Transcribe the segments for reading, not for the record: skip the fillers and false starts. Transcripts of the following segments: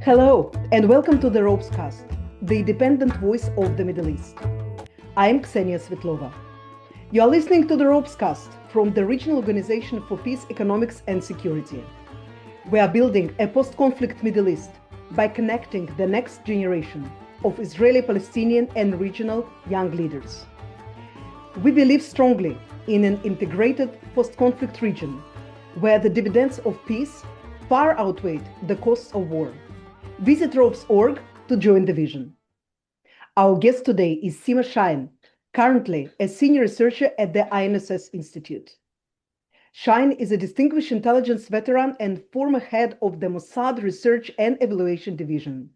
Hello, and welcome to the ROPESCAST, the independent voice of the Middle East. I am Ksenia Svetlova. You are listening to the ROPESCAST from the Regional Organization for Peace, Economics and Security. We are building a post-conflict Middle East by connecting the next generation of Israeli, Palestinian, and regional young leaders. We believe strongly in an integrated post-conflict region where the dividends of peace far outweigh the costs of war. Visit ropes.org to join the vision. Our guest today is Sima Shine, currently a senior researcher at the INSS Institute. Shine is a distinguished intelligence veteran and former head of the Mossad Research and Evaluation Division.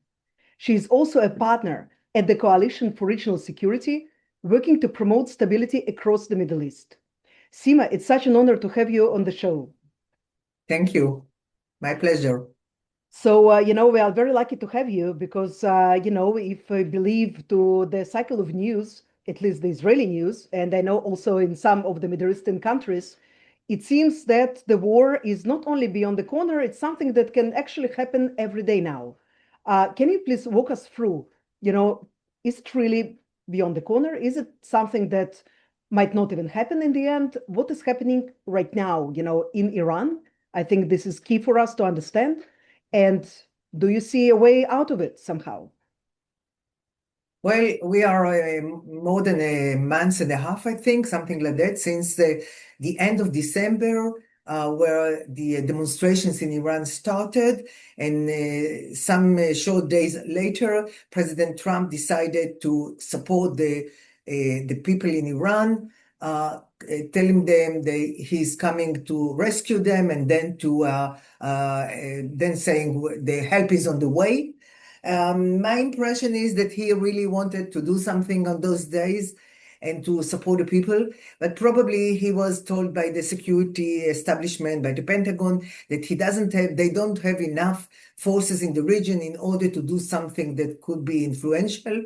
She is also a partner at the Coalition for Regional Security, working to promote stability across the Middle East. Sima, it's such an honor to have you on the show. Thank you. My pleasure. So, we are very lucky to have you because, if we believe to the cycle of news, at least the Israeli news, and I know also in some of the Middle Eastern countries, it seems that the war is not only beyond the corner, it's something that can actually happen every day now. Can you please walk us through, is it really beyond the corner? Is it something that might not even happen in the end? What is happening right now, in Iran? I think this is key for us to understand. And do you see a way out of it somehow? Well, we are more than a month and a half, I think, something like that, since the end of December, where the demonstrations in Iran started. And some short days later, President Trump decided to support the people in Iran, telling them that he's coming to rescue them, and then saying the help is on the way. My impression is that he really wanted to do something on those days and to support the people, but probably he was told by the security establishment, by the Pentagon, that they don't have enough forces in the region in order to do something that could be influential,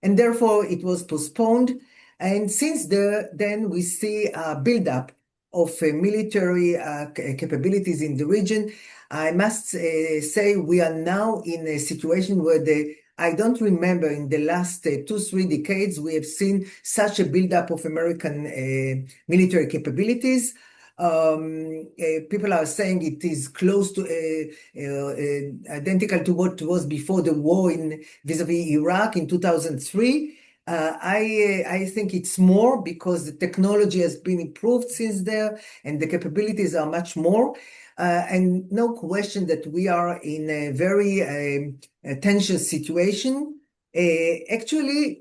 and therefore it was postponed. And since then we see a buildup of military capabilities in the region. I must say we are now in a situation where I don't remember in the last 2-3 decades we have seen such a buildup of American military capabilities. People are saying it is close to identical to what was before the war vis-a-vis Iraq in 2003. I think it's more because the technology has been improved since there and the capabilities are much more. And no question that we are in a very tense situation. Actually,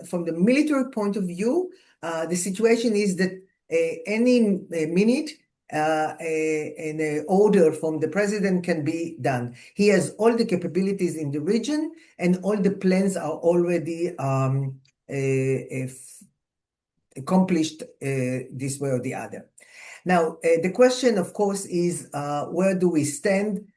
from the military point of view, the situation is that any minute an order from the president can be done. He has all the capabilities in the region, and all the plans are already accomplished this way or the other. Now, the question, of course, is where do we stand?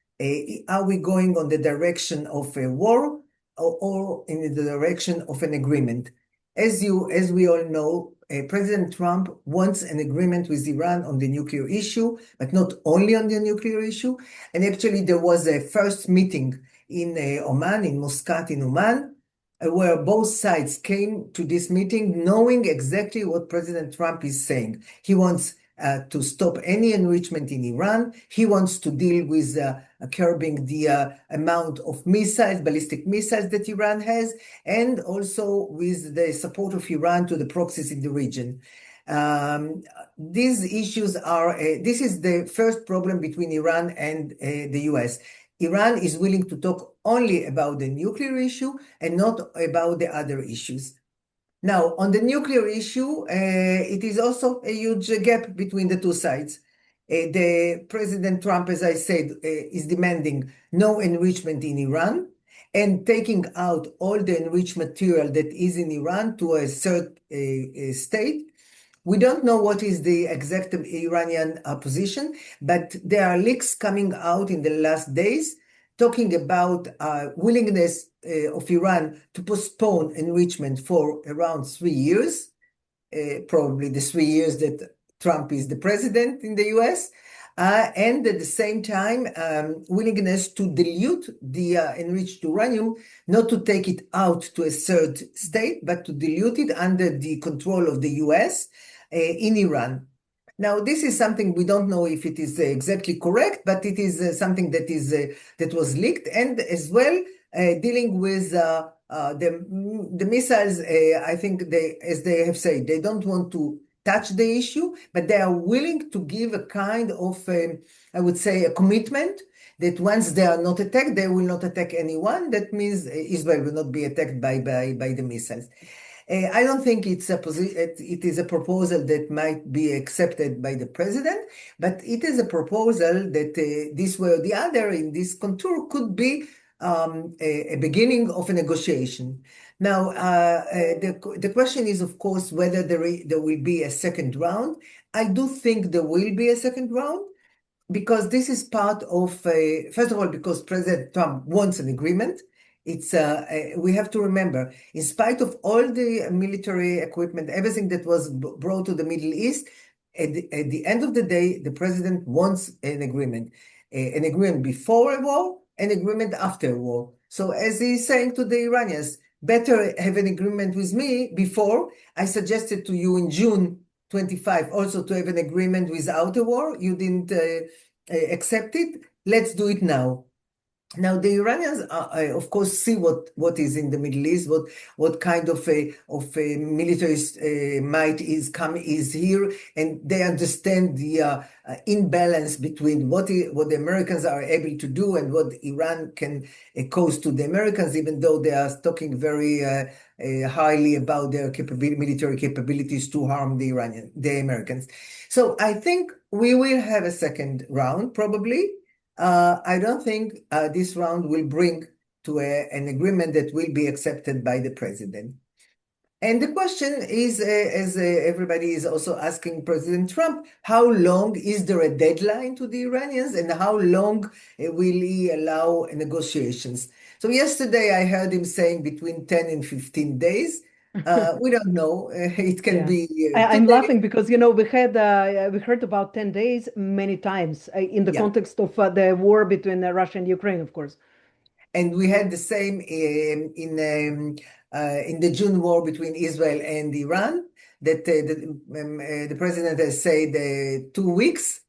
Are we going on the direction of a war or in the direction of an agreement? As we all know, President Trump wants an agreement with Iran on the nuclear issue, but not only on the nuclear issue. And actually, there was a first meeting in Oman, in Muscat in Oman, where both sides came to this meeting knowing exactly what President Trump is saying. He wants to stop any enrichment in Iran. He wants to deal with curbing the amount of missiles, ballistic missiles that Iran has, and also with the support of Iran to the proxies in the region. These issues this is the first problem between Iran and the US. Iran is willing to talk only about the nuclear issue and not about the other issues. Now, on the nuclear issue, it is also a huge gap between the two sides. The President Trump, as I said, is demanding no enrichment in Iran and taking out all the enriched material that is in Iran to a third state. We don't know what is the exact Iranian position, but there are leaks coming out in the last days talking about willingness of Iran to postpone enrichment for around 3 years, probably the 3 years that Trump is the president in the US. and at the same time, willingness to dilute the enriched uranium, not to take it out to a third state, but to dilute it under the control of the US in Iran. Now, this is something we don't know if it is exactly correct, but it is something that was leaked, and as well dealing with the missiles. I think as they have said, they don't want to touch the issue, but they are willing to give a kind of, I would say, a commitment that once they are not attacked, they will not attack anyone. That means Israel will not be attacked by the missiles. I don't think it is a proposal that might be accepted by the president, but it is a proposal that this way or the other in this contour could be a beginning of a negotiation. Now, the question is, of course, whether there will be a second round. I do think there will be a second round because this is part of, first of all, because President Trump wants an agreement. We have to remember, in spite of all the military equipment, everything that was brought to the Middle East, at the end of the day, the president wants an agreement before a war, an agreement after a war. So as he's saying to the Iranians, better have an agreement with me before. I suggested to you in June 25 also to have an agreement without a war. You didn't accept it. Let's do it now. Now the Iranians, of course, see what is in the Middle East, what kind of a military might is here, and they understand the imbalance between what the Americans are able to do and what Iran can cause to the Americans, even though they are talking very highly about their military capabilities to harm the Americans. So I think we will have a second round probably. I don't think this round will bring to an agreement that will be accepted by the president. And the question is, as everybody is also asking President Trump, how long is there a deadline to the Iranians and how long will he allow negotiations? So yesterday I heard him saying between 10 and 15 days. We don't know. It can be I'm laughing because, we heard about 10 days many times in the context of the war between Russia and Ukraine, of course. And we had the same in the June war between Israel and Iran, that the president has said 2 weeks,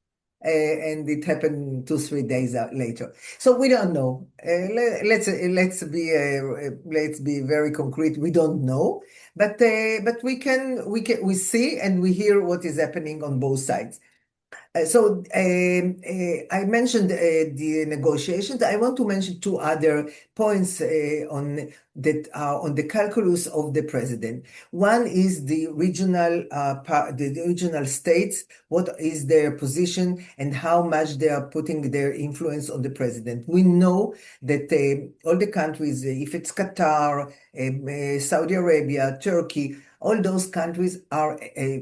and it happened 2-3 days later. So we don't know. Let's be very concrete. We don't know, but we see and we hear what is happening on both sides. So I mentioned the negotiations. I want to mention two other points that are on the calculus of the president. One is the regional states. What is their position and how much they are putting their influence on the president? We know that all the countries, if it's Qatar, Saudi Arabia, Turkey, all those countries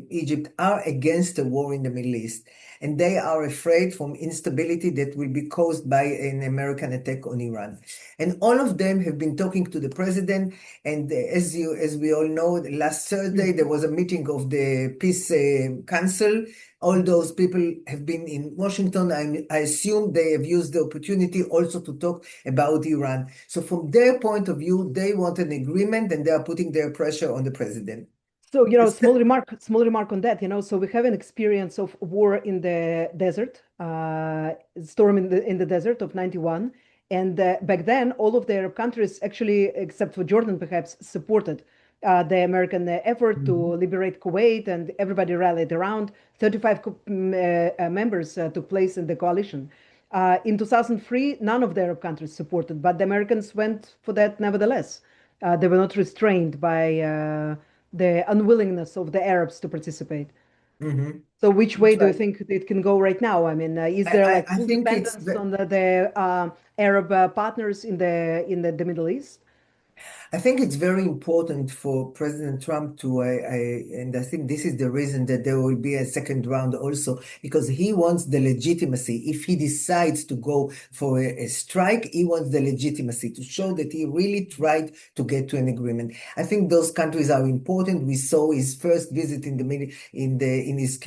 Egypt are against the war in the Middle East. And they are afraid from instability that will be caused by an American attack on Iran. And all of them have been talking to the president. And as we all know, last Thursday, there was a meeting of the Peace Council. All those people have been in Washington. I assume they have used the opportunity also to talk about Iran. So from their point of view, they want an agreement and they are putting their pressure on the president. So, small remark on that, so we have an experience of war in the desert, storm in the desert of 91. And back then, all of the Arab countries, actually, except for Jordan, perhaps, supported the American effort to liberate Kuwait, and everybody rallied around. 35 members took place in the coalition. In 2003, none of the Arab countries supported, but the Americans went for that nevertheless. They were not restrained by the unwillingness of the Arabs to participate. So which way do you think it can go right now? I mean, is there full dependence on the Arab partners in the Middle East? I think it's very important for President Trump to, and I think this is the reason that there will be a second round also, because he wants the legitimacy. If he decides to go for a strike, he wants the legitimacy to show that he really tried to get to an agreement. I think those countries are important. We saw his first visit in his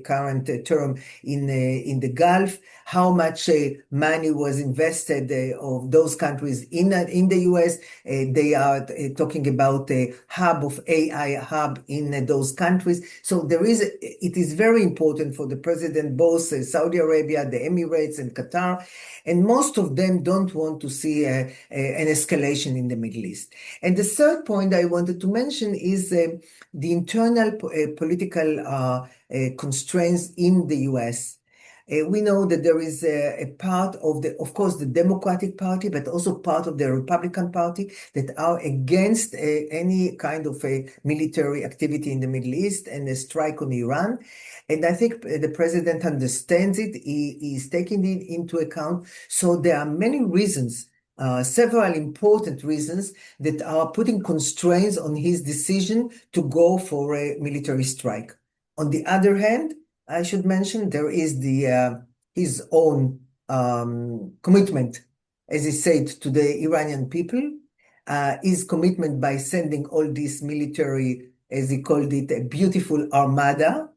current term in the Gulf, how much money was invested of those countries in the US. They are talking about a hub of AI hub in those countries. So it is very important for the president, both Saudi Arabia, the Emirates, and Qatar, and most of them don't want to see an escalation in the Middle East. And the third point I wanted to mention is the internal political constraints in the US. We know that there is a part of course, the Democratic Party, but also part of the Republican Party that are against any kind of a military activity in the Middle East and a strike on Iran. And I think the president understands it. He is taking it into account. So there are many reasons, several important reasons that are putting constraints on his decision to go for a military strike. On the other hand, I should mention there is his own commitment, as he said, to the Iranian people, his commitment by sending all this military, as he called it, a beautiful armada,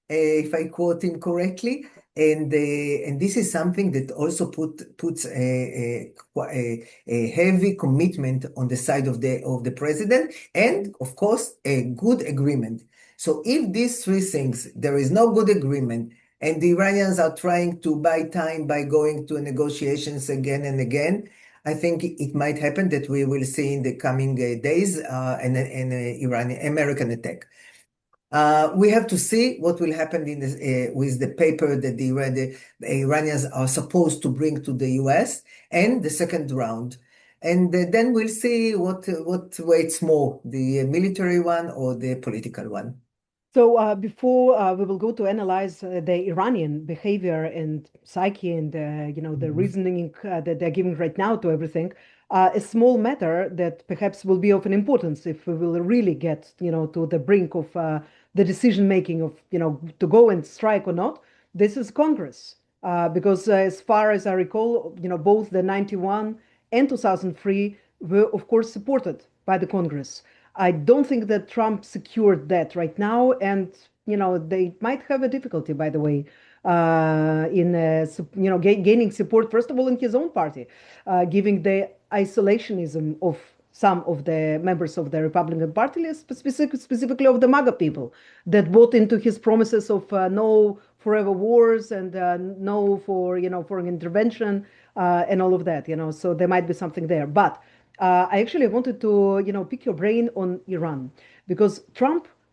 if I quote him correctly. And this is something that also puts a heavy commitment on the side of the president, and of course a good agreement. So if these three things, there is no good agreement, and the Iranians are trying to buy time by going to negotiations again and again, I think it might happen that we will see in the coming days an American attack. We have to see what will happen with the paper that the Iranians are supposed to bring to the US and the second round. And then we'll see what weighs more, the military one or the political one. So before we will go to analyze the Iranian behavior and psyche and the reasoning that they're giving right now to everything, a small matter that perhaps will be of an importance if we will really get to the brink of the decision making of to go and strike or not. This is Congress, because as far as I recall, both the 91 and 2003 were of course supported by the Congress. I don't think that Trump secured that right now, and they might have a difficulty, by the way, in gaining support. First of all, in his own party, giving the isolationism of some of the members of the Republican Party, specifically of the MAGA people, that bought into his promises of no forever wars and no for foreign intervention and all of that. So there might be something there, but. I actually wanted to, pick your brain on Iran, because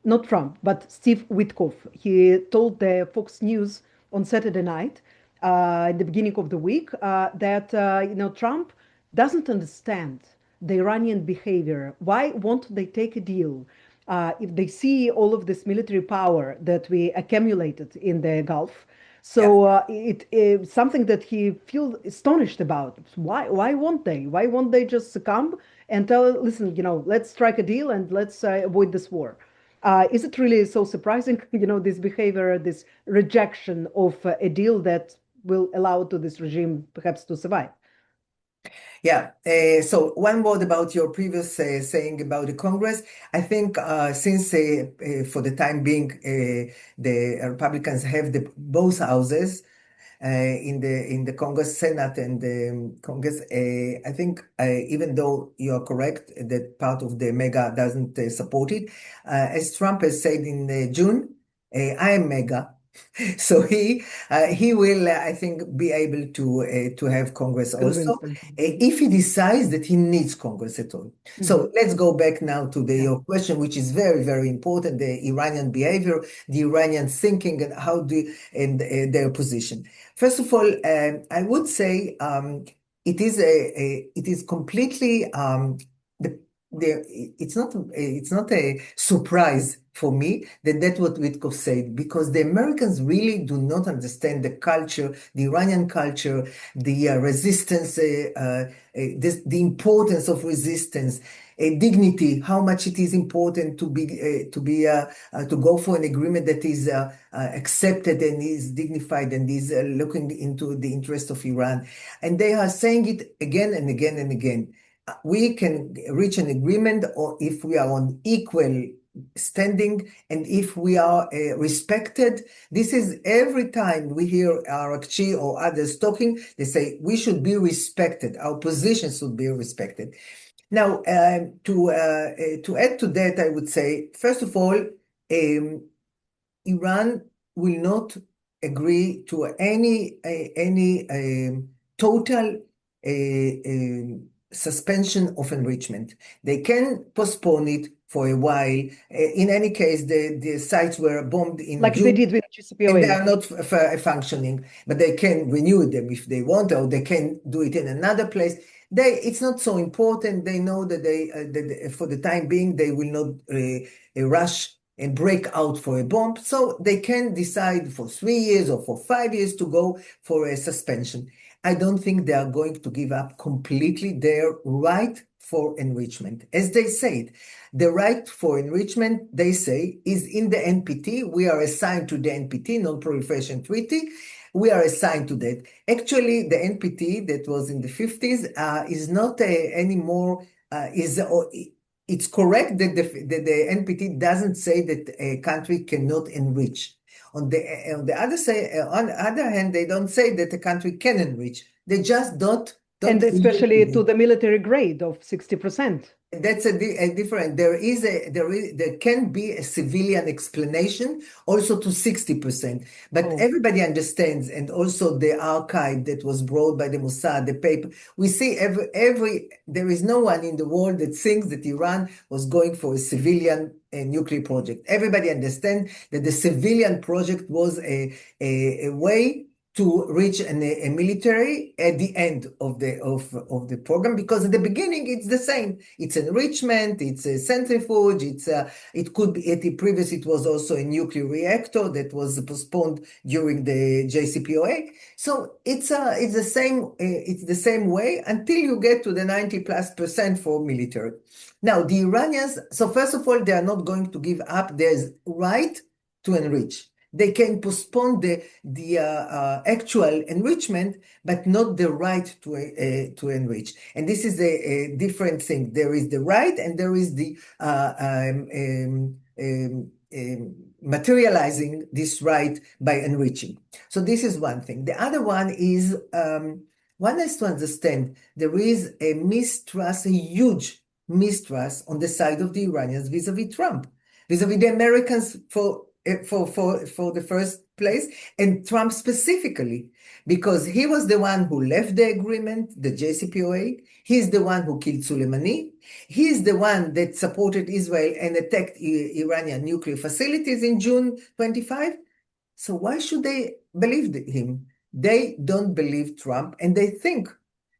not Trump, but Steve Witkoff, he told the Fox News on Saturday night, at the beginning of the week, that, Trump doesn't understand the Iranian behavior. Why won't they take a deal? If they see all of this military power that we accumulated in the Gulf, so it's something that he feels astonished about. Why won't they? Why won't they just succumb and tell, listen, let's strike a deal and let's avoid this war? Is it really so surprising, this behavior, this rejection of a deal that will allow to this regime perhaps to survive? Yeah. So one word about your previous saying about the Congress. I think since for the time being the Republicans have both houses in the Congress, Senate, and the Congress, I think even though you are correct that part of the MAGA doesn't support it, as Trump has said in June, I am MAGA. So he will, I think, be able to have Congress also, if he decides that he needs Congress at all. So let's go back now to your question, which is very, very important: the Iranian behavior, the Iranian thinking, and their position. First of all, I would say it is completely it's not a surprise for me that that's what Witkov said, because the Americans really do not understand the culture, the Iranian culture, the resistance, the importance of resistance, dignity, how much it is important to go for an agreement that is accepted and is dignified and is looking into the interest of Iran. And they are saying it again and again and again. We can reach an agreement or if we are on equal standing and if we are respected. This is every time we hear Arakchi or others talking, they say we should be respected. Our position should be respected. Now, to add to that, I would say, first of all, Iran will not agree to any total suspension of enrichment. They can postpone it for a while. In any case, the sites were bombed in like June, they did with and they GCPOA. are not functioning, but they can renew them if they want, or they can do it in another place. It's not so important. They know that that for the time being, they will not rush and break out for a bomb. So they can decide for 3 years or for 5 years to go for a suspension. I don't think they are going to give up completely their right for enrichment. As they said, the right for enrichment, they say, is in the NPT. We are assigned to the NPT, Non-Proliferation Treaty. We are assigned to that. Actually, the NPT that was in the 50s is not anymore, it's correct that the NPT doesn't say that a country cannot enrich. On the other hand, they don't say that a country can enrich. They just don't And especially to the military grade of 60%. That's a different. There can be a civilian explanation also to 60%, but everybody understands, and also the archive that was brought by the Mossad, the paper. We see there is no one in the world that thinks that Iran was going for a civilian nuclear project. Everybody understands that the civilian project was a way to reach a military at the end of the program, because at the beginning it's the same. It's enrichment, it's a centrifuge, it could be at the previous. It was also a nuclear reactor that was postponed during the JCPOA. So it's the same way until you get to the 90+% for military. Now the Iranians. So first of all, they are not going to give up their right to enrich. They can postpone the actual enrichment, but not the right to enrich. And this is a different thing. There is the right, and there is the materializing this right by enriching. So this is one thing. The other one is one has to understand there is a mistrust, a huge mistrust on the side of the Iranians vis-a-vis Trump, vis-a-vis the Americans for the first place, and Trump specifically, because he was the one who left the agreement, the JCPOA. He's the one who killed Soleimani. He's the one that supported Israel and attacked Iranian nuclear facilities in June 25. So why should they believe him? They don't believe Trump, and they think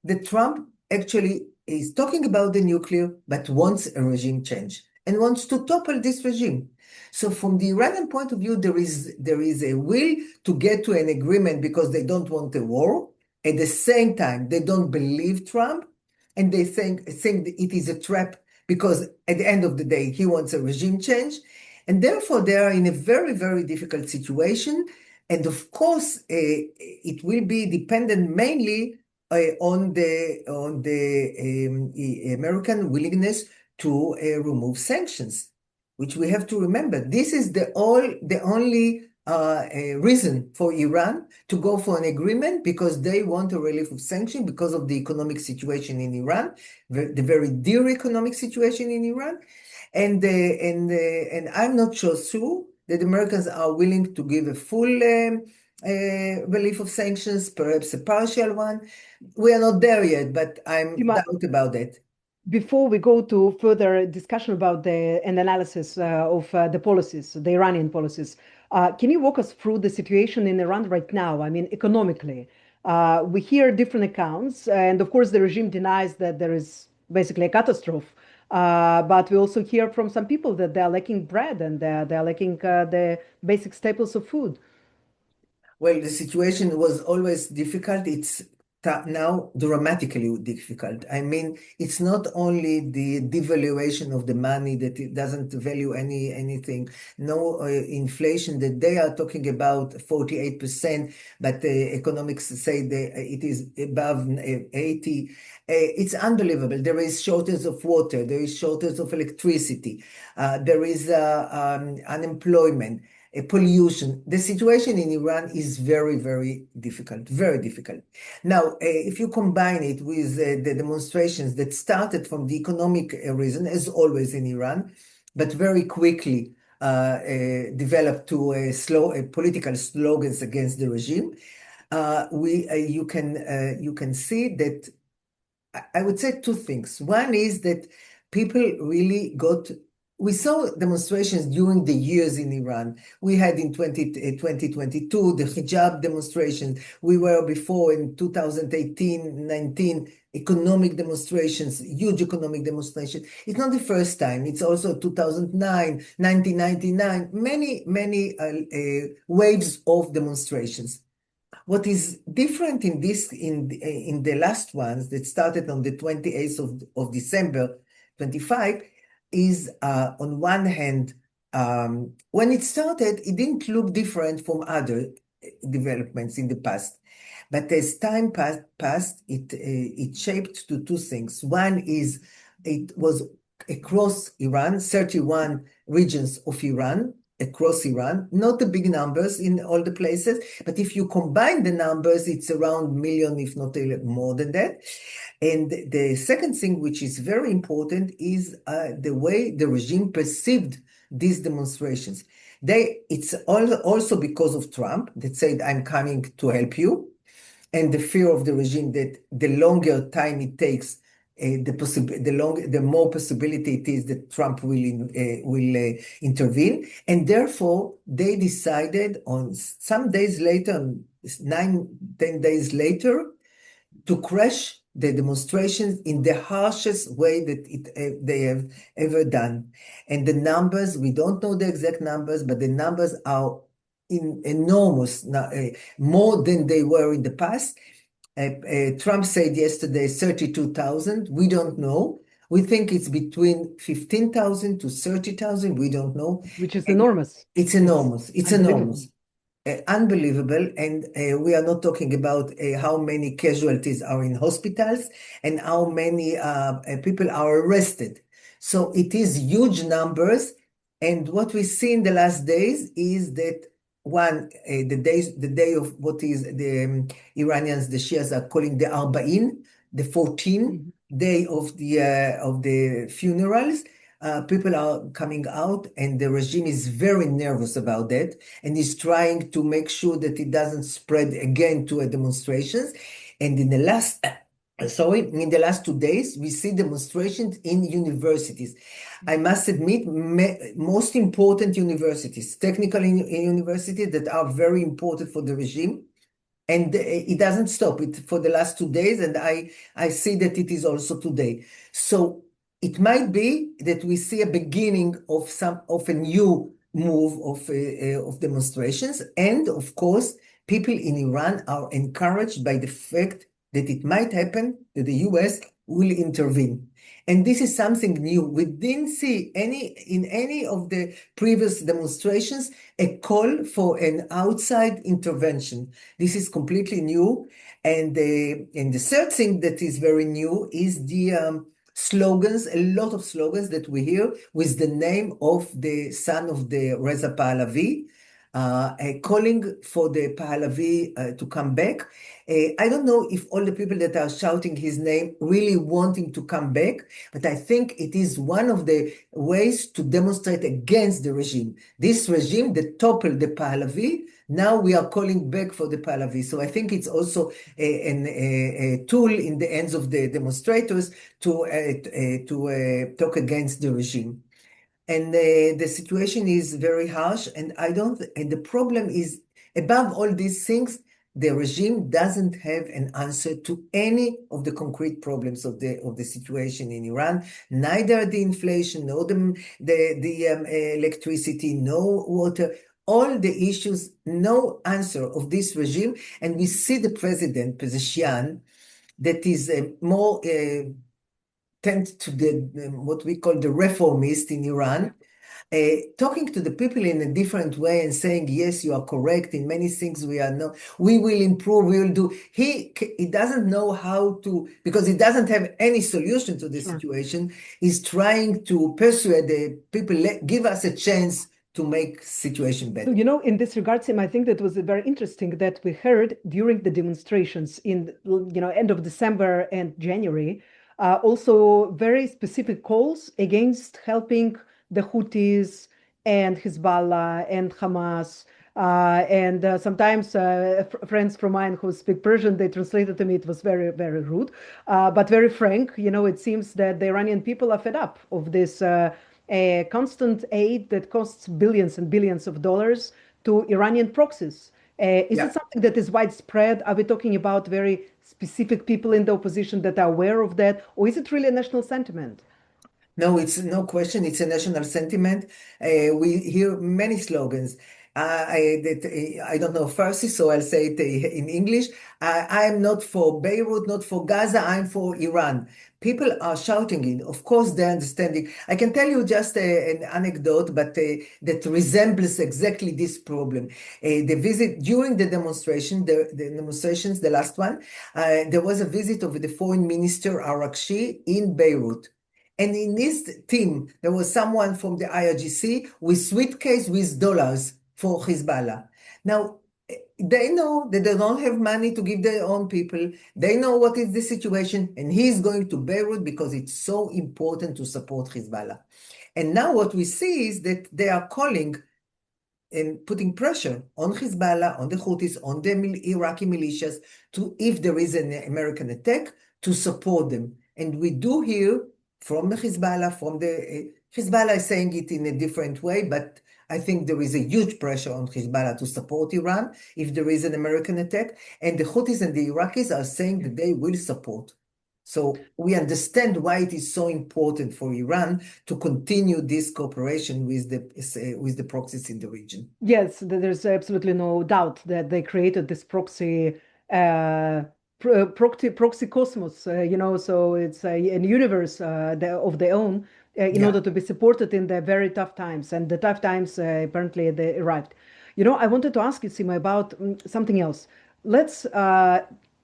that Trump actually is talking about the nuclear, but wants a regime change and wants to topple this regime. So from the Iranian point of view, there is a will to get to an agreement because they don't want a war. At the same time, they don't believe Trump, and they think that it is a trap because at the end of the day, he wants a regime change. And therefore, they are in a very, very difficult situation. And of course, it will be dependent mainly on the American willingness to remove sanctions, which we have to remember. This is the only reason for Iran to go for an agreement, because they want a relief of sanction because of the economic situation in Iran, the very dear economic situation in Iran. And I'm not sure that the Americans are willing to give a full relief of sanctions, perhaps a partial one. We are not there yet, but I'm doubt about that. Before we go to further discussion about an analysis of the policies, the Iranian policies, can you walk us through the situation in Iran right now? I mean, economically, we hear different accounts, and of course, the regime denies that there is basically a catastrophe But we also hear from some people that they are lacking bread and they are lacking the basic staples of food. Well, the situation was always difficult. It's now dramatically difficult. I mean, it's not only the devaluation of the money that it doesn't value anything. No inflation that they are talking about 48%, but economics say it is above 80. It's unbelievable. There is shortage of water. There is shortage of electricity. There is unemployment, pollution. The situation in Iran is very, very difficult, very difficult. Now, if you combine it with the demonstrations that started from the economic reason, as always in Iran, but very quickly developed to political slogans against the regime, you can see that I would say two things. One is that people really we saw demonstrations during the years in Iran. We had in 2022 the hijab demonstrations. We were before in 2018, 19, economic demonstrations, huge economic demonstrations. It's not the first time. It's also 2009, 1999, many waves of demonstrations. What is different in the last ones that started on the 28th of December 25 is on one hand, when it started, it didn't look different from other developments in the past. But as time passed, it shaped to two things. One is it was across Iran, 31 regions of Iran, across Iran, not the big numbers in all the places, but if you combine the numbers, it's around million, if not more than that. And the second thing, which is very important, is the way the regime perceived these demonstrations. It's also because of Trump that said, I'm coming to help you, and the fear of the regime that the longer time it takes, the more possibility it is that Trump will intervene. And therefore, they decided on some days later, 9, 10 days later, to crash the demonstrations in the harshest way that they have ever done. And the numbers, we don't know the exact numbers, but the numbers are enormous, more than they were in the past. Trump said yesterday 32,000. We don't know. We think it's between 15,000 to 30,000. We don't know. Which is And enormous. it's enormous. It's enormous. Unbelievable. And we are not talking about how many casualties are in hospitals and how many people are arrested. So it is huge numbers. And what we see in the last days is that the day of what is the Iranians, the Shias are calling the Arba'in, the 14th day of the funerals. People are coming out, and the regime is very nervous about that, and is trying to make sure that it doesn't spread again to demonstrations. And in the last 2 days, we see demonstrations in universities. I must admit, most important universities, technical universities that are very important for the regime. And it doesn't stop it for the last 2 days, and I see that it is also today. So it might be that we see a beginning of a new move of demonstrations, and of course, people in Iran are encouraged by the fact that it might happen that the U.S. will intervene. And this is something new. We didn't see in any of the previous demonstrations a call for an outside intervention. This is completely new. And the third thing that is very new is the slogans, a lot of slogans that we hear with the name of the son of the Reza Pahlavi, calling for the Pahlavi to come back. I don't know if all the people that are shouting his name really want him to come back, but I think it is one of the ways to demonstrate against the regime. This regime that toppled the Pahlavi, now we are calling back for the Pahlavi. So I think it's also a tool in the hands of the demonstrators to talk against the regime. And the situation is very harsh, and the problem is, above all these things, the regime doesn't have an answer to any of the concrete problems of the situation in Iran, neither the inflation, nor the electricity, no water, all the issues, no answer of this regime. And we see the president, Pezeshkian, that is more tend to the what we call the reformist in Iran, talking to the people in a different way and saying, yes, you are correct in many things. We will improve, we will do. He doesn't know how to, because he doesn't have any solution to the situation. He's trying to persuade the people, give us a chance to make situation better. So, in this regard, Sim, I think that was very interesting that we heard during the demonstrations in, end of December and January, also very specific calls against helping the Houthis and Hezbollah and Hamas. And sometimes friends from mine who speak Persian, they translated to me, it was very, very rude, but very frank. It seems that the Iranian people are fed up of this a constant aid that costs billions and billions of dollars to Iranian proxies. Is it something that is widespread? Are we talking about very specific people in the opposition that are aware of that? Or is it really a national sentiment? No, it's no question. It's a national sentiment. We hear many slogans. I don't know Farsi, so I'll say it in English. I'm not for Beirut, not for Gaza, I'm for Iran. People are shouting it. Of course, they're understanding. I can tell you just an anecdote, but that resembles exactly this problem. The visit during the demonstration, the demonstrations, the last one, there was a visit of the foreign minister Arakshi in Beirut. And in his team, there was someone from the IRGC with suitcase with dollars for Hezbollah. Now, they know that they don't have money to give their own people. They know what is the situation, and he's going to Beirut because it's so important to support Hezbollah. And now what we see is that they are calling and putting pressure on Hezbollah, on the Houthis, on the Iraqi militias, to, if there is an American attack, to support them. And we do hear from the Hezbollah, Hezbollah is saying it in a different way, but I think there is a huge pressure on Hezbollah to support Iran if there is an American attack. And the Houthis and the Iraqis are saying that they will support. So we understand why it is so important for Iran to continue this cooperation with the proxies in the region. Yes, there's absolutely no doubt that they created this proxy cosmos, so it's a universe of their own in order to be supported in the very tough times. And the tough times, apparently, they arrived. I wanted to ask you, Sima, about something else. Let's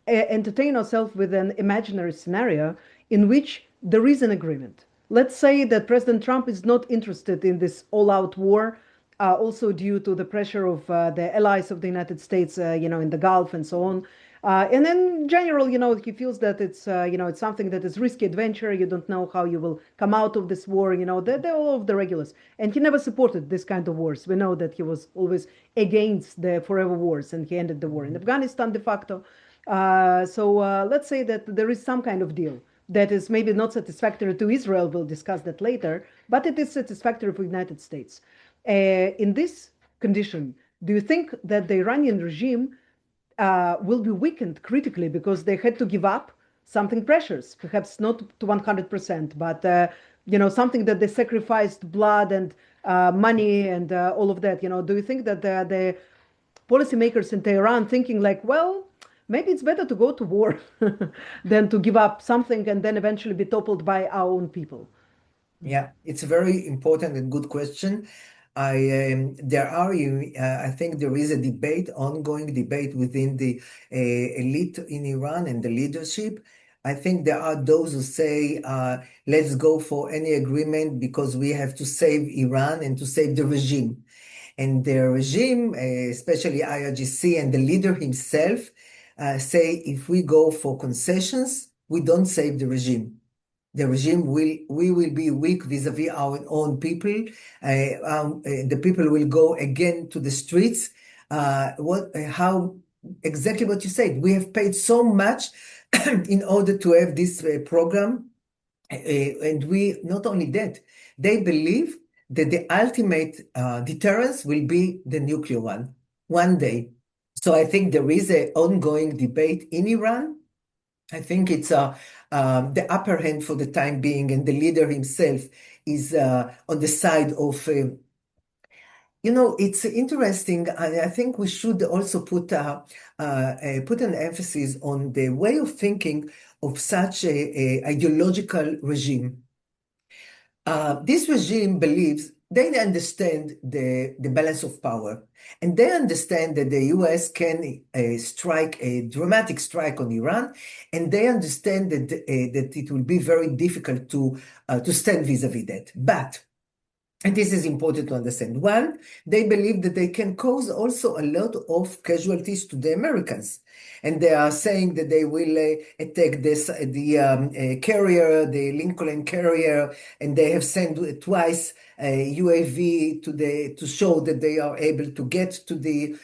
entertain ourselves with an imaginary scenario in which there is an agreement. Let's say that President Trump is not interested in this all-out war, also due to the pressure of the allies of the United States, in the Gulf and so on. And in general, he feels that it's something that is risky adventure. You don't know how you will come out of this war. They're all of the regulars. And he never supported this kind of wars. We know that he was always against the forever wars, and he ended the war in Afghanistan de facto. So let's say that there is some kind of deal that is maybe not satisfactory to Israel. We'll discuss that later, but it is satisfactory for the United States. In this condition, do you think that the Iranian regime will be weakened critically because they had to give up something precious, perhaps not to 100%, but something that they sacrificed blood and money and all of that? Do you think that the policymakers in Tehran thinking like, well, maybe it's better to go to war than to give up something and then eventually be toppled by our own people? Yeah, it's a very important and good question. I think there is a ongoing debate within the elite in Iran and the leadership. I think there are those who say, let's go for any agreement because we have to save Iran and to save the regime. And the regime, especially IRGC and the leader himself, say if we go for concessions, we don't save the regime. The regime we will be weak vis-a-vis our own people. The people will go again to the streets. Exactly what you said. We have paid so much in order to have this program. And not only that, they believe that the ultimate deterrence will be the nuclear one day. So I think there is an ongoing debate in Iran. I think it's the upper hand for the time being, and the leader himself is on the side of it's interesting. I think we should also put an emphasis on the way of thinking of such a ideological regime. This regime believes they understand the balance of power, and they understand that the US can strike a dramatic strike on Iran, and they understand that it will be very difficult to stand vis-a-vis that. But and this is important to understand. One, they believe that they can cause also a lot of casualties to the Americans. And they are saying that they will attack the carrier, the Lincoln carrier, and they have sent twice UAV to show that they are able to get to the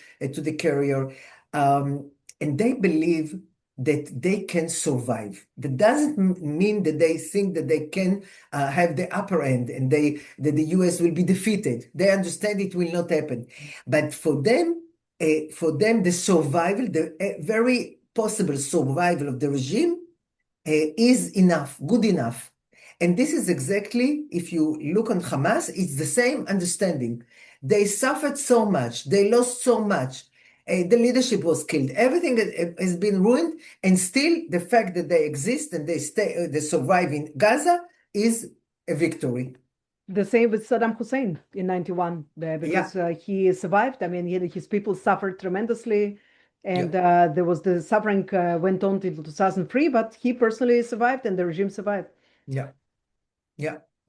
carrier. And they believe that they can survive. That doesn't mean that they think that they can have the upper end and that the US will be defeated. They understand it will not happen. But for them, the survival, the very possible survival of the regime is enough, good enough. And this is exactly, if you look on Hamas, it's the same understanding. They suffered so much, they lost so much. The leadership was killed. Everything has been ruined, and still the fact that they exist and they survive in Gaza is a victory. The same with Saddam Hussein in 91, because he survived. I mean, his people suffered tremendously, and there was the suffering went on till 2003, but he personally survived and the regime survived. Yeah.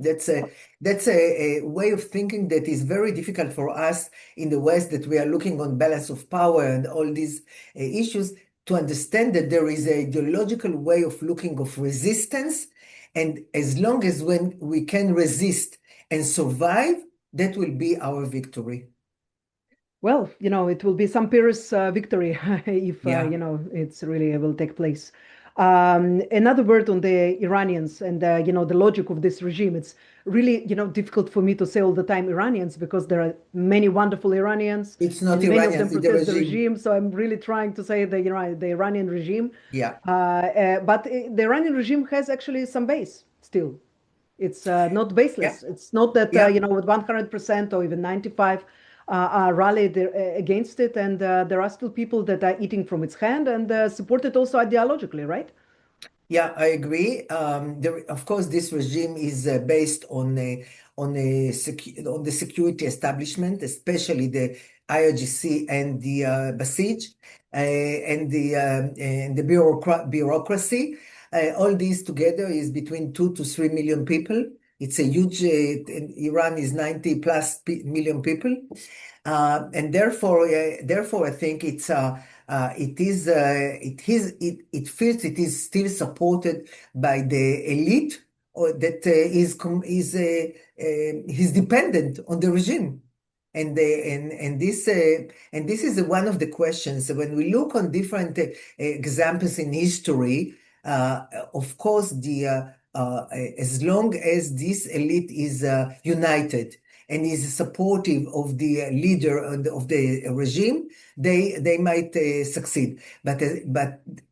That's a way of thinking that is very difficult for us in the West, that we are looking on balance of power and all these issues, to understand that there is a ideological way of looking of resistance. And as long as when we can resist and survive, that will be our victory. Well, it will be some Pyrrhus victory if, it's really will take place. Another word on the Iranians and, the logic of this regime. It's really, difficult for me to say all the time Iranians, because there are many wonderful Iranians. It's not and many of Iranians, them it's the protest the regime. regime. So I'm really trying to say the Iranian regime. Yeah. But the Iranian regime has actually some base still. It's not baseless. It's not that, with 100% or even 95 are rallied against it. And there are still people that are eating from its hand and support it also ideologically, right? Yeah, I agree. Of course, this regime is based on the security establishment, especially the IRGC and the Basij and the bureaucracy. All these together is between 2 to 3 million people. It's a huge. Iran is 90 plus million people, and therefore, I think it feels it is still supported by the elite, or that is dependent on the regime. And this is one of the questions when we look on different examples in history. Of course, as long as this elite is united and is supportive of the leader of the regime, they might succeed. But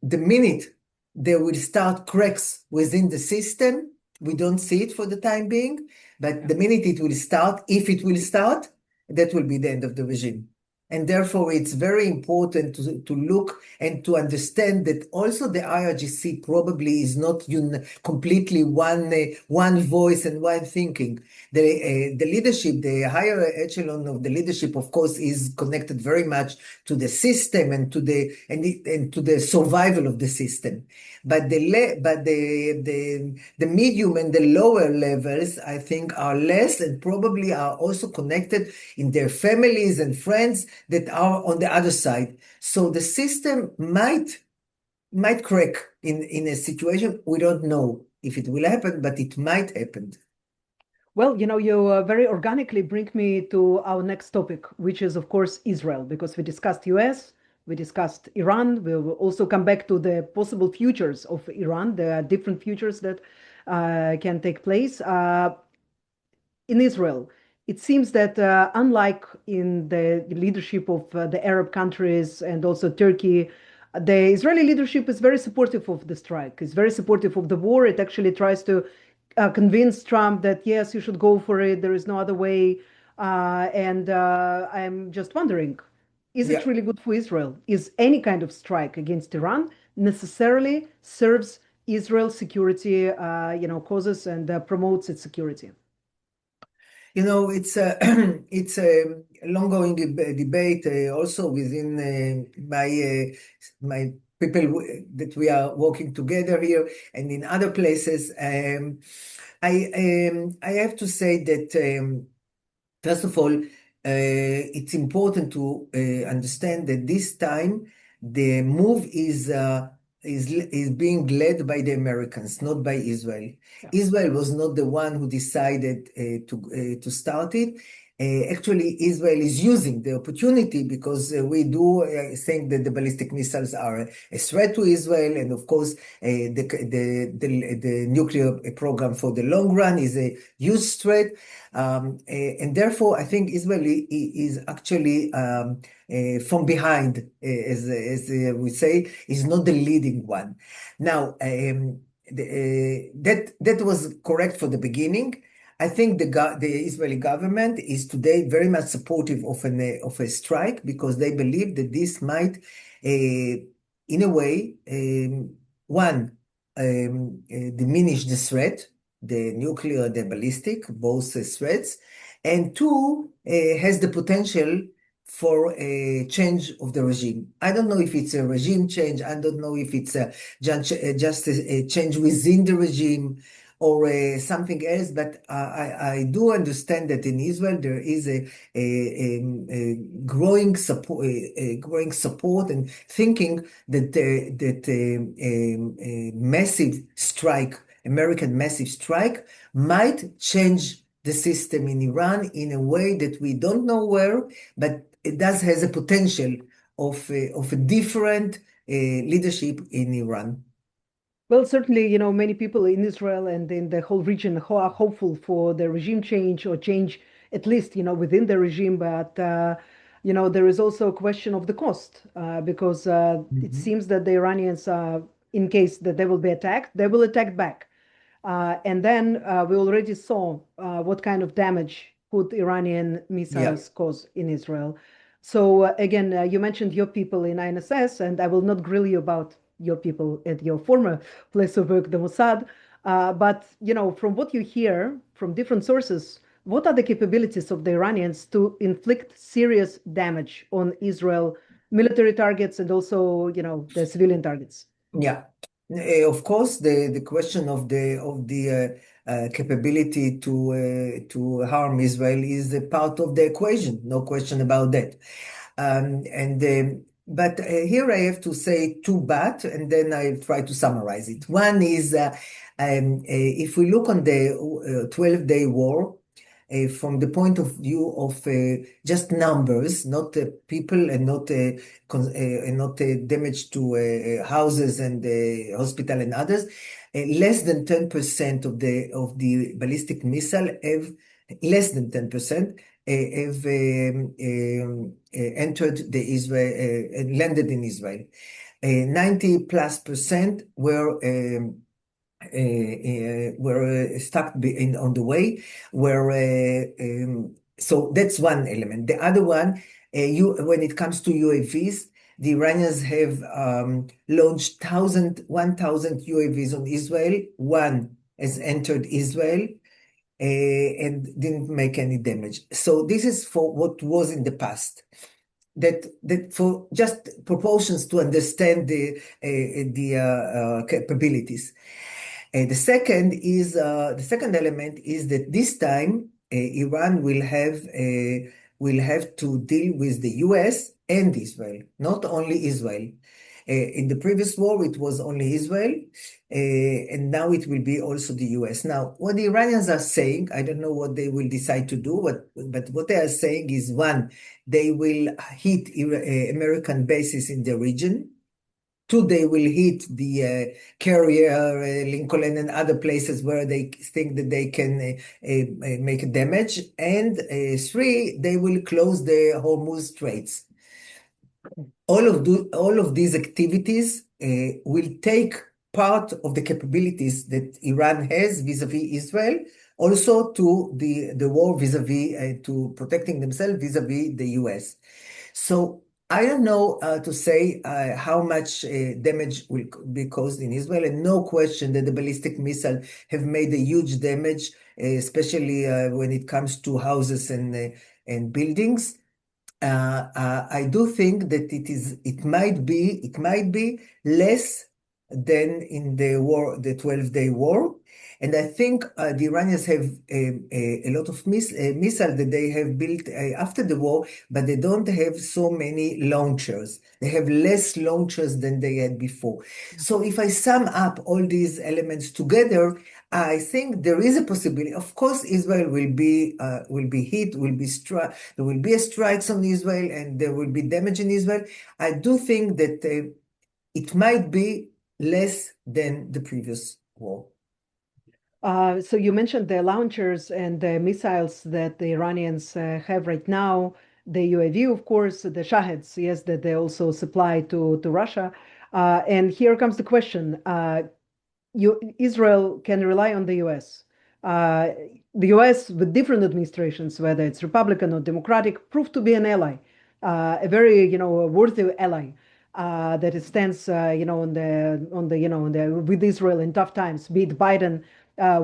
the minute there will start cracks within the system, we don't see it for the time being. But the minute it will start, if it will start, that will be the end of the regime. And therefore, it's very important to look and to understand that also the IRGC probably is not completely one voice and one thinking. The leadership, the higher echelon of the leadership, of course, is connected very much to the system and to the survival of the system. But the medium and the lower levels, I think, are less, and probably are also connected in their families and friends that are on the other side. So the system might crack in a situation. We don't know if it will happen, but it might happen. Well, you very organically bring me to our next topic, which is, of course, Israel, because we discussed US, we discussed Iran. We will also come back to the possible futures of Iran. There are different futures that can take place. In Israel, it seems that unlike in the leadership of the Arab countries and also Turkey, the Israeli leadership is very supportive of the strike, is very supportive of the war. It actually tries to convince Trump that, yes, you should go for it. There is no other way. And I'm just wondering, is it Yeah. really good for Israel? Is any kind of strike against Iran necessarily serves Israel's security, causes and promotes its security? It's a it's a long-going debate also within my people that we are working together here and in other places. I have to say that first of all, it's important to understand that this time the move is being led by the Americans, not by Israel. Yeah. Israel was not the one who decided to start it. Actually, Israel is using the opportunity because we do think that the ballistic missiles are a threat to Israel, and of course, the nuclear program for the long run is a huge threat. And therefore, I think Israel is actually from behind, as we say, is not the leading one. Now, that was correct for the beginning. I think the Israeli government is today very much supportive of a strike because they believe that this might, in a way, one, diminish the threat, the nuclear, the ballistic, both threats, and two, has the potential for a change of the regime. I don't know if it's a regime change. I don't know if it's just a change within the regime or something else, but I do understand that in Israel there is a growing support and thinking that a massive strike, American massive strike, might change the system in Iran in a way that we don't know where, but it does has a potential of a different leadership in Iran. Well, certainly, many people in Israel and in the whole region are hopeful for the regime change or change, at least, within the regime. But, there is also a question of the cost because it Mhm. seems that the Iranians, in case that they will be attacked, they will attack back. And then we already saw what kind of damage could Iranian Yeah. missiles cause in Israel. So again, you mentioned your people in INSS, and I will not grill you about your people at your former place of work, the Mossad. But from what you hear from different sources, what are the capabilities of the Iranians to inflict serious damage on Israel military targets and also, the civilian targets? Yeah. Of course, the question of the capability to harm Israel is a part of the equation. No question about that. But here I have to say two but, and then I try to summarize it. One is if we look on the 12-day war, from the point of view of just numbers, not people, and not damage to houses and hospital and others, less than 10% of the ballistic missile have less than 10% have entered the Israel, landed in Israel. 90 plus percent were stuck on the way. So that's one element. The other one, when it comes to UAVs, the Iranians have launched 1,000 UAVs on Israel. One has entered Israel and didn't make any damage. So this is for what was in the past. That for just proportions to understand the capabilities. The second element is that this time Iran will have to deal with the U.S. and Israel, not only Israel. In the previous war, it was only Israel, and now it will be also the US. Now, what the Iranians are saying, I don't know what they will decide to do, but what they are saying is, one, they will hit American bases in the region. Two, they will hit the carrier, Lincoln, and other places where they think that they can make damage. And three, they will close the Hormuz Straits. All of these activities will take part of the capabilities that Iran has vis-a-vis Israel, also to the war vis-a-vis to protecting themselves vis-a-vis the US. So I don't know to say how much damage will be caused in Israel, and no question that the ballistic missile have made a huge damage, especially when it comes to houses and buildings. I do think that it might be less than in the war, the 12-day war. And I think the Iranians have a lot of missiles that they have built after the war, but they don't have so many launchers. They have less launchers than they had before. So if I sum up all these elements together, I think there is a possibility. Of course, Israel will be hit, will be struck. There will be a strikes on Israel, and there will be damage in Israel. I do think that it might be less than the previous war. So you mentioned the launchers and the missiles that the Iranians have right now, the UAV, of course, the Shaheds, yes, that they also supply to Russia. And here comes the question. Israel can rely on the US. Uh, the US, with different administrations, whether it's Republican or Democratic, proved to be an ally, a very, worthy ally. That it stands, with Israel in tough times, be it Biden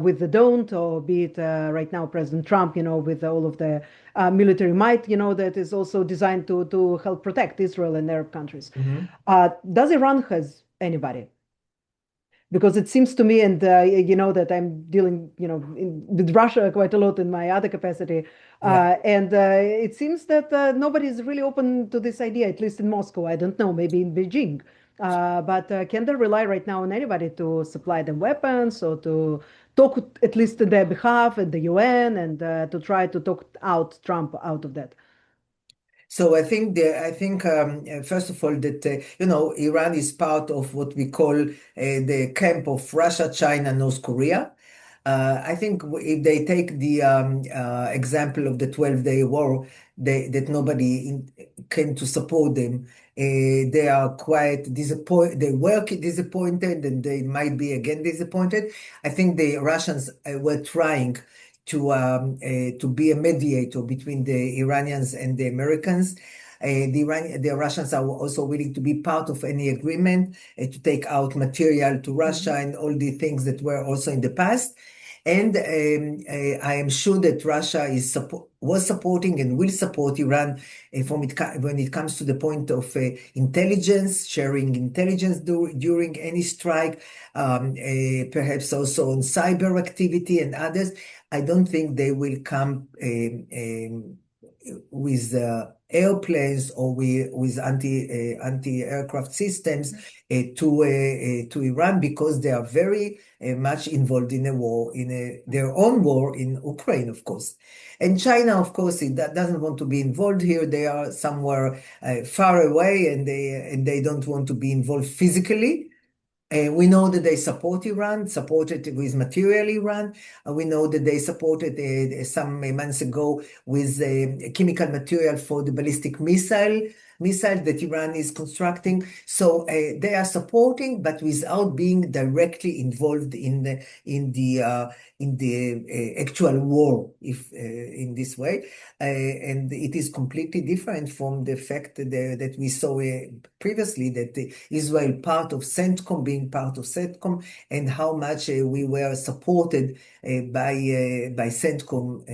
with the don't, or be it right now President Trump, with all of the military might, that is also designed to help protect Israel and Arab countries. Mhm. Does Iran has anybody? Because it seems to me, and that I'm dealing, with Russia quite a lot in my other capacity, Yeah. and it seems that nobody is really open to this idea, at least in Moscow. I don't know, maybe in Beijing, but can they rely right now on anybody to supply them weapons or to talk at least on their behalf at the UN and to try to talk out Trump out of that? So I think first of all that Iran is part of what we call the camp of Russia, China, North Korea. I think if they take the example of the 12-day war, that nobody came to support them. They are quite disappointed. They were disappointed, and they might be again disappointed. I think the Russians were trying to be a mediator between the Iranians and the Americans. The Russians are also willing to be part of any agreement to take out material to Russia and all the things that were also in the past. And I am sure that Russia was supporting and will support Iran when it comes to the point of intelligence, sharing intelligence during any strike, perhaps also on cyber activity and others. I don't think they will come with airplanes or with anti-aircraft systems to Iran, because they are very much involved in a war, their own war in Ukraine, of course. And China, of course, doesn't want to be involved here. They are somewhere far away, and they don't want to be involved physically. We know that they support Iran, supported with material Iran. We know that they supported some months ago with chemical material for the ballistic missile that Iran is constructing. So they are supporting, but without being directly involved in the actual war, if in this way. And it is completely different from the fact that we saw previously, that Israel part of CENTCOM, being part of CENTCOM, and how much we were supported by CENTCOM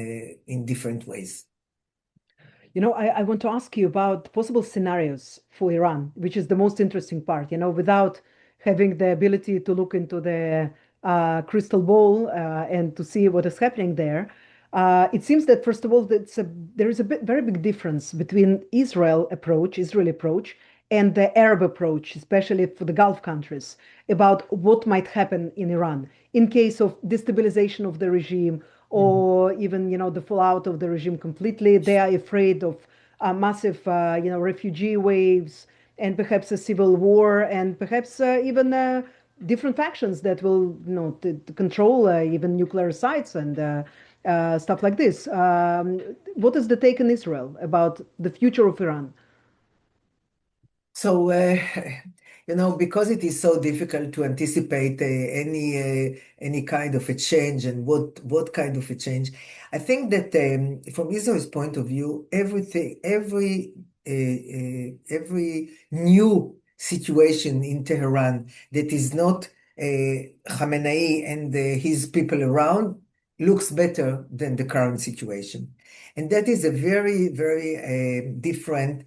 in different ways. I want to ask you about possible scenarios for Iran, which is the most interesting part, without having the ability to look into the crystal ball and to see what is happening there. It seems that, first of all, there is a very big difference between Israeli approach, and the Arab approach, especially for the Gulf countries, about what might happen in Iran in case of destabilization of the regime, or even the fallout of the regime completely. They are afraid of massive refugee waves, and perhaps a civil war, and perhaps even different factions that will, to control even nuclear sites and stuff like this. What is the take in Israel about the future of Iran? So, because it is so difficult to anticipate any kind of a change and what kind of a change, I think that from Israel's point of view, every new situation in Tehran that is not Khamenei and his people around looks better than the current situation. And that is a very, very different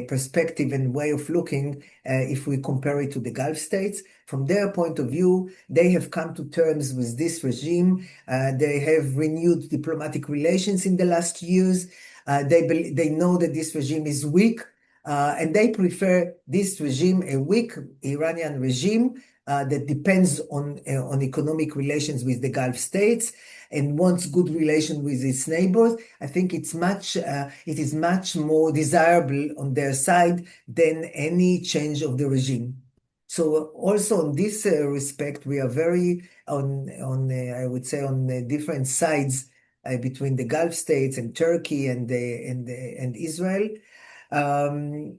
perspective and way of looking if we compare it to the Gulf states. From their point of view, they have come to terms with this regime. They have renewed diplomatic relations in the last years. They know that this regime is weak, and they prefer this regime, a weak Iranian regime that depends on economic relations with the Gulf states and wants good relations with its neighbors. I think it is much more desirable on their side than any change of the regime. So also in this respect, we are very I would say on different sides between the Gulf states and Turkey and Israel. From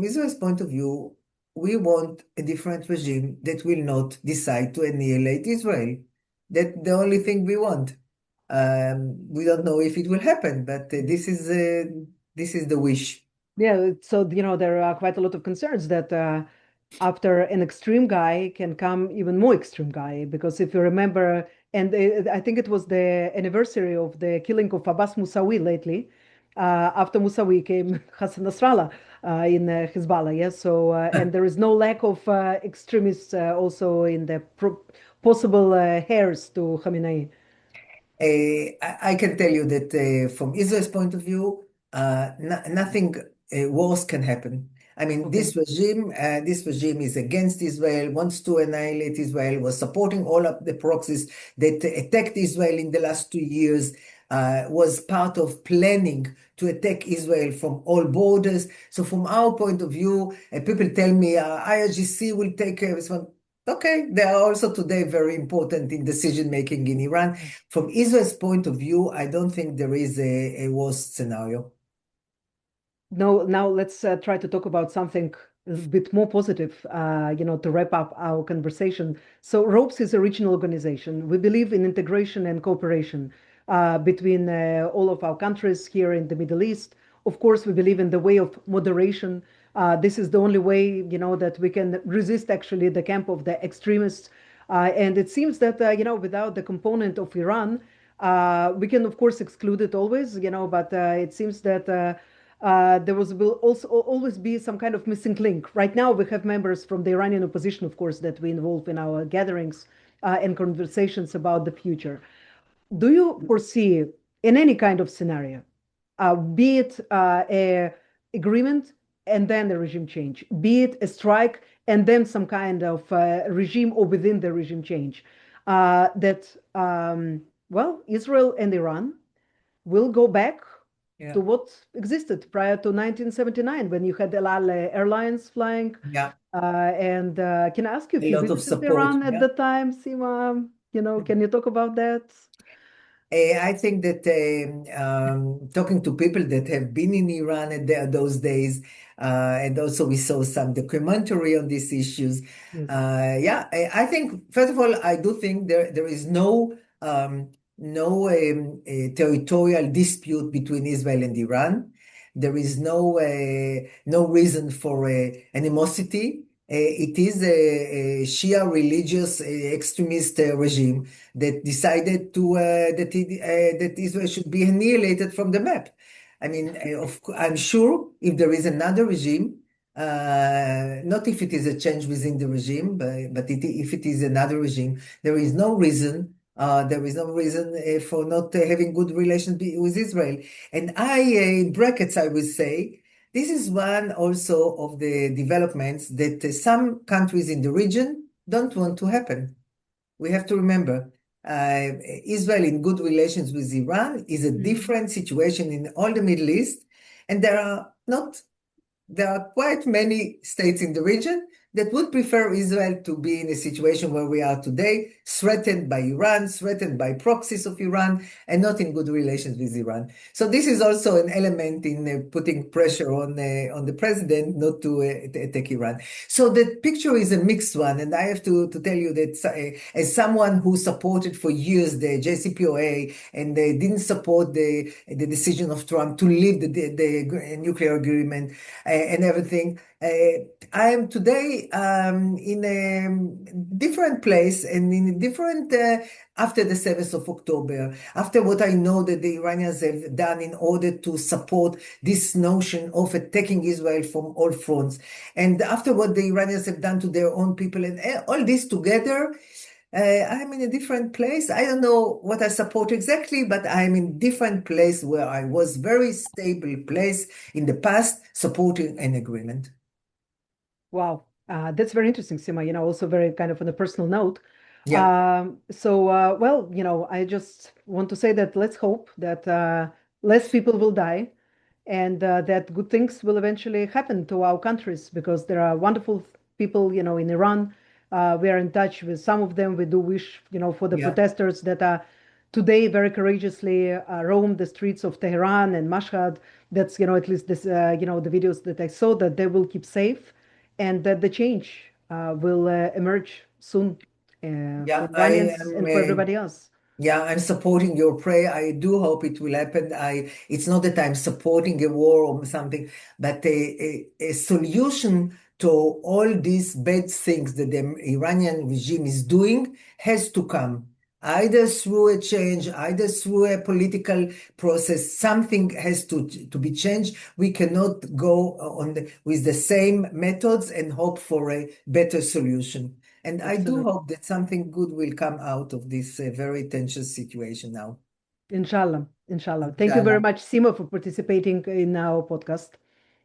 Israel's point of view, we want a different regime that will not decide to annihilate Israel. That's the only thing we want. We don't know if it will happen, but this is the wish. Yeah, so there are quite a lot of concerns that after an extreme guy can come even more extreme guy, because if you remember, and I think it was the anniversary of the killing of Abbas Musawi lately. After Musawi came Hassan Nasrallah in Hezbollah. Yes, so and there is no lack of extremists also in the possible heirs to Khamenei. I can tell you that from Israel's point of view, nothing worse can happen. I mean, Okay. this regime is against Israel, wants to annihilate Israel, was supporting all of the proxies that attacked Israel in the last 2 years, was part of planning to attack Israel from all borders. So from our point of view, people tell me IRGC will take this one. Okay, they are also today very important in decision making in Iran. From Israel's point of view, I don't think there is a worst scenario. No, now let's try to talk about something a bit more positive, to wrap up our conversation. So, ROPES is a regional organization. We believe in integration and cooperation between all of our countries here in the Middle East. Of course, we believe in the way of moderation. This is the only way, that we can resist actually the camp of the extremists. And it seems that, without the component of Iran, we can, of course, exclude it always, but it seems that will also always be some kind of missing link. Right now, we have members from the Iranian opposition, of course, that we involve in our gatherings and conversations about the future. Do you foresee in any kind of scenario, be it a agreement and then a regime change, be it a strike and then some kind of regime or within the regime change, that Israel and Iran will go back Yeah, to what existed prior to 1979 when you had El Al Airlines flying. yeah, And can I ask you if a you lot of visited support. Iran at Yeah. the time, Sima? Can you talk about that? I think that talking to people that have been in Iran at those days, and also we saw some documentary on these issues. Yes. Yeah, I think first of all, I do think there is no territorial dispute between Israel and Iran. There is no reason for animosity. It is a Shia religious extremist regime that decided that Israel should be annihilated from the map. I mean, I'm sure if there is another regime, not if it is a change within the regime, but if it is another regime, there is no reason. There is no reason for not having good relations with Israel. And in brackets, I would say, this is one also of the developments that some countries in the region don't want to happen. We have to remember, Israel in good relations with Iran is a Mhm. different situation in all the Middle East, and there are not there are quite many states in the region that would prefer Israel to be in a situation where we are today, threatened by Iran, threatened by proxies of Iran, and not in good relations with Iran. So this is also an element in putting pressure on the president not to attack Iran. So the picture is a mixed one, and I have to tell you that as someone who supported for years the JCPOA and they didn't support the decision of Trump to leave the nuclear agreement and everything, I am today in a different place and in a different, after the 7th of October, after what I know that the Iranians have done in order to support this notion of attacking Israel from all fronts. And after what the Iranians have done to their own people and all this together, I'm in a different place. I don't know what I support exactly, but I'm in a different place where I was very stable place in the past supporting an agreement. Wow, that's very interesting, Sima. Also very kind of on a personal note. Yeah. Well, I just want to say that let's hope that less people will die and that good things will eventually happen to our countries because there are wonderful people, in Iran. We are in touch with some of them. We do wish, for the Yeah. protesters that are today very courageously roam the streets of Tehran and Mashhad. That's, at least this, the videos that I saw, that they will keep safe and that the change will emerge soon for Yeah, I Iranians am. and for everybody else. Yeah, I'm supporting your prayer. I do hope it will happen. It's not that I'm supporting a war or something, but a solution to all these bad things that the Iranian regime is doing has to come, either through a change, either through a political process. Something has to be changed. We cannot go with the same methods and hope for a better solution. And I do Absolutely. hope that something good will come out of this very tense situation now. Inshallah. Inshallah. Thank you very Inshallah. much, Sima, for participating in our podcast.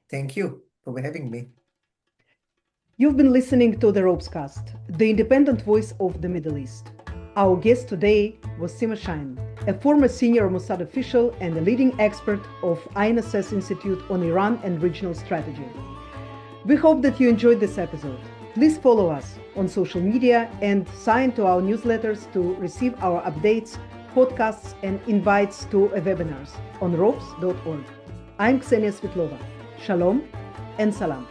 Thank you for having me. You've been listening to the ROPESCAST, the independent voice of the Middle East. Our guest today was Sima Shine, a former senior Mossad official and a leading expert of INSS Institute on Iran and regional strategy. We hope that you enjoyed this episode. Please follow us on social media and sign to our newsletters to receive our updates, podcasts, and invites to webinars on ropes.org. I'm Ksenia Svetlova. Shalom and salam.